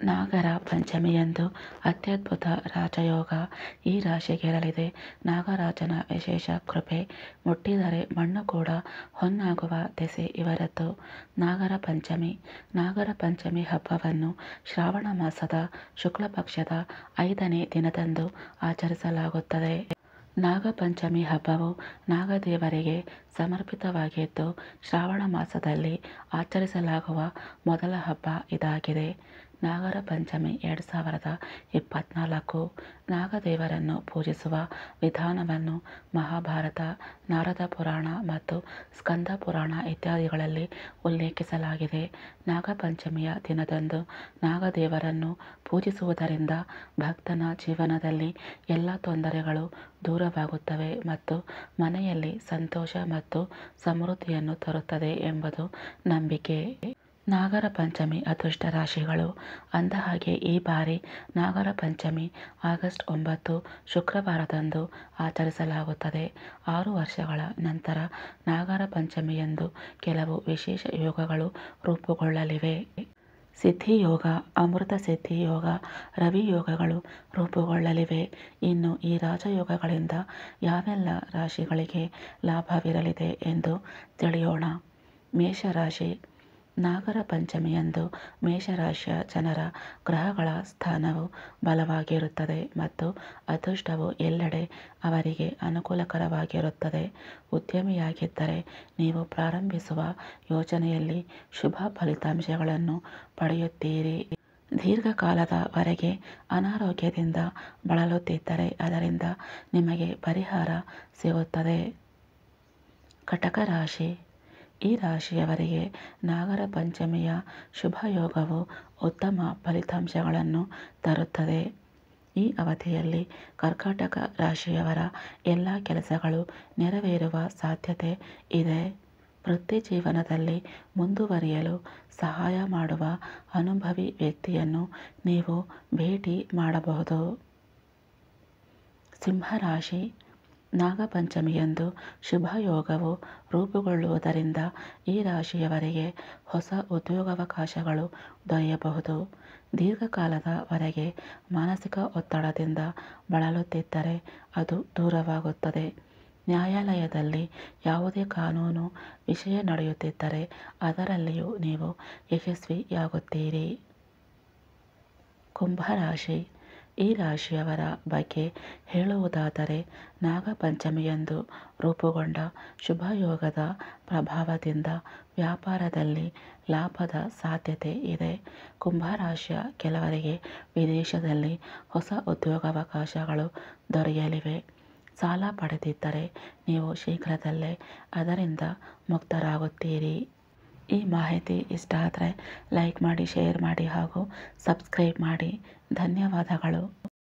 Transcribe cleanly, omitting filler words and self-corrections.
ನಾಗರ ಪಂಚಮಿಯಂದು ಅತ್ಯದ್ಭುತ ರಾಜಯೋಗ ಈ ರಾಶಿಗಿರಲಿದೆ. ನಾಗರಾಜನ ವಿಶೇಷ ಕೃಪೆ ಮುಟ್ಟಿದರೆ ಮಣ್ಣು ಕೂಡ ಹೊನ್ನಾಗುವ ದೆಸೆ ಇವರದ್ದು. ನಾಗರ ಪಂಚಮಿ ಹಬ್ಬವನ್ನು ಶ್ರಾವಣ ಮಾಸದ ಶುಕ್ಲ ಪಕ್ಷದ 5ನೇ ದಿನದಂದು ಆಚರಿಸಲಾಗುತ್ತದೆ. ನಾಗಪಂಚಮಿ ಹಬ್ಬವು ನಾಗದೇವರಿಗೆ ಸಮರ್ಪಿತವಾಗಿದ್ದು, ಶ್ರಾವಣ ಮಾಸದಲ್ಲಿ ಆಚರಿಸಲಾಗುವ ಮೊದಲ ಹಬ್ಬ ಇದಾಗಿದೆ. ನಾಗರ ಪಂಚಮಿ 2024 ನಾಗದೇವರನ್ನು ಪೂಜಿಸುವ ವಿಧಾನವನ್ನು ಮಹಾಭಾರತ, ನಾರದ ಪುರಾಣ ಮತ್ತು ಸ್ಕಂದ ಪುರಾಣ ಇತ್ಯಾದಿಗಳಲ್ಲಿ ಉಲ್ಲೇಖಿಸಲಾಗಿದೆ. ನಾಗಪಂಚಮಿಯ ದಿನದಂದು ನಾಗದೇವರನ್ನು ಪೂಜಿಸುವುದರಿಂದ ಭಕ್ತನ ಜೀವನದಲ್ಲಿ ಎಲ್ಲ ತೊಂದರೆಗಳು ದೂರವಾಗುತ್ತವೆ ಮತ್ತು ಮನೆಯಲ್ಲಿ ಸಂತೋಷ ಮತ್ತು ಸಮೃದ್ಧಿಯನ್ನು ತರುತ್ತದೆ ಎಂಬುದು ನಂಬಿಕೆ. ನಾಗರ ಪಂಚಮಿ ಅದೃಷ್ಟ ರಾಶಿಗಳು. ಅಂದಹಾಗೆ ಈ ಬಾರಿ ನಾಗರ ಪಂಚಮಿ ಆಗಸ್ಟ್ 9 ಶುಕ್ರವಾರದಂದು ಆಚರಿಸಲಾಗುತ್ತದೆ. 6 ವರ್ಷಗಳ ನಂತರ ನಾಗರ ಪಂಚಮಿಯಂದು ಕೆಲವು ವಿಶೇಷ ಯೋಗಗಳು ರೂಪುಗೊಳ್ಳಲಿವೆ. ಸಿದ್ಧಿಯೋಗ, ಅಮೃತ ಸಿದ್ಧಿಯೋಗ, ರವಿ ಯೋಗಗಳು ರೂಪುಗೊಳ್ಳಲಿವೆ. ಇನ್ನು ಈ ರಾಜಯೋಗಗಳಿಂದ ಯಾವೆಲ್ಲ ರಾಶಿಗಳಿಗೆ ಲಾಭವಿರಲಿದೆ ಎಂದು ತಿಳಿಯೋಣ. ಮೇಷರಾಶಿ. ನಾಗರ ಪಂಚಮಿಯಂದು ಮೇಷರಾಶಿಯ ಜನರ ಗ್ರಹಗಳ ಸ್ಥಾನವು ಬಲವಾಗಿರುತ್ತದೆ ಮತ್ತು ಅದೃಷ್ಟವು ಎಲ್ಲೆಡೆ ಅವರಿಗೆ ಅನುಕೂಲಕರವಾಗಿರುತ್ತದೆ. ಉದ್ಯಮಿಯಾಗಿದ್ದರೆ ನೀವು ಪ್ರಾರಂಭಿಸುವ ಯೋಜನೆಯಲ್ಲಿ ಶುಭ ಫಲಿತಾಂಶಗಳನ್ನು ಪಡೆಯುತ್ತೀರಿ. ದೀರ್ಘಕಾಲದವರೆಗೆ ಅನಾರೋಗ್ಯದಿಂದ ಬಳಲುತ್ತಿದ್ದರೆ ಅದರಿಂದ ನಿಮಗೆ ಪರಿಹಾರ ಸಿಗುತ್ತದೆ. ಕಟಕ ರಾಶಿ. ಈ ರಾಶಿಯವರಿಗೆ ನಾಗರ ಪಂಚಮಿಯ ಶುಭಯೋಗವು ಉತ್ತಮ ಫಲಿತಾಂಶಗಳನ್ನು ತರುತ್ತದೆ. ಈ ಅವಧಿಯಲ್ಲಿ ಕರ್ಕಾಟಕ ರಾಶಿಯವರ ಎಲ್ಲ ಕೆಲಸಗಳು ನೆರವೇರುವ ಸಾಧ್ಯತೆ ಇದೆ. ವೃತ್ತಿ ಜೀವನದಲ್ಲಿ ಮುಂದುವರಿಯಲು ಸಹಾಯ ಮಾಡುವ ಅನುಭವಿ ವ್ಯಕ್ತಿಯನ್ನು ನೀವು ಭೇಟಿ ಮಾಡಬಹುದು. ಸಿಂಹರಾಶಿ. ನಾಗಪಂಚಮಿಯಂದು ಶುಭಯೋಗವು ರೂಪುಗೊಳ್ಳುವುದರಿಂದ ಈ ರಾಶಿಯವರಿಗೆ ಹೊಸ ಉದ್ಯೋಗಾವಕಾಶಗಳು ದೊರೆಯಬಹುದು. ದೀರ್ಘಕಾಲದವರೆಗೆ ಮಾನಸಿಕ ಒತ್ತಡದಿಂದ ಬಳಲುತ್ತಿದ್ದರೆ ಅದು ದೂರವಾಗುತ್ತದೆ. ನ್ಯಾಯಾಲಯದಲ್ಲಿ ಯಾವುದೇ ಕಾನೂನು ವಿಷಯ ನಡೆಯುತ್ತಿದ್ದರೆ ಅದರಲ್ಲಿಯೂ ನೀವು ಯಶಸ್ವಿಯಾಗುತ್ತೀರಿ. ಕುಂಭರಾಶಿ. ಈ ರಾಶಿಯವರ ಬಗ್ಗೆ ಹೇಳುವುದಾದರೆ ನಾಗಪಂಚಮಿಯಂದು ರೂಪುಗೊಂಡ ಶುಭಯೋಗದ ಪ್ರಭಾವದಿಂದ ವ್ಯಾಪಾರದಲ್ಲಿ ಲಾಭದ ಸಾಧ್ಯತೆ ಇದೆ. ಕುಂಭರಾಶಿಯ ಕೆಲವರಿಗೆ ವಿದೇಶದಲ್ಲಿ ಹೊಸ ಉದ್ಯೋಗಾವಕಾಶಗಳು ದೊರೆಯಲಿವೆ. ಸಾಲ ಪಡೆದಿದ್ದರೆ ನೀವು ಶೀಘ್ರದಲ್ಲೇ ಅದರಿಂದ ಮುಕ್ತರಾಗುತ್ತೀರಿ. ಈ ಮಾಹಿತಿ ಇಷ್ಟ ಆದರೆ ಲೈಕ್ ಮಾಡಿ, ಶೇರ್ ಮಾಡಿ ಹಾಗೂ ಸಬ್ಸ್ಕ್ರೈಬ್ ಮಾಡಿ. ಧನ್ಯವಾದಗಳು.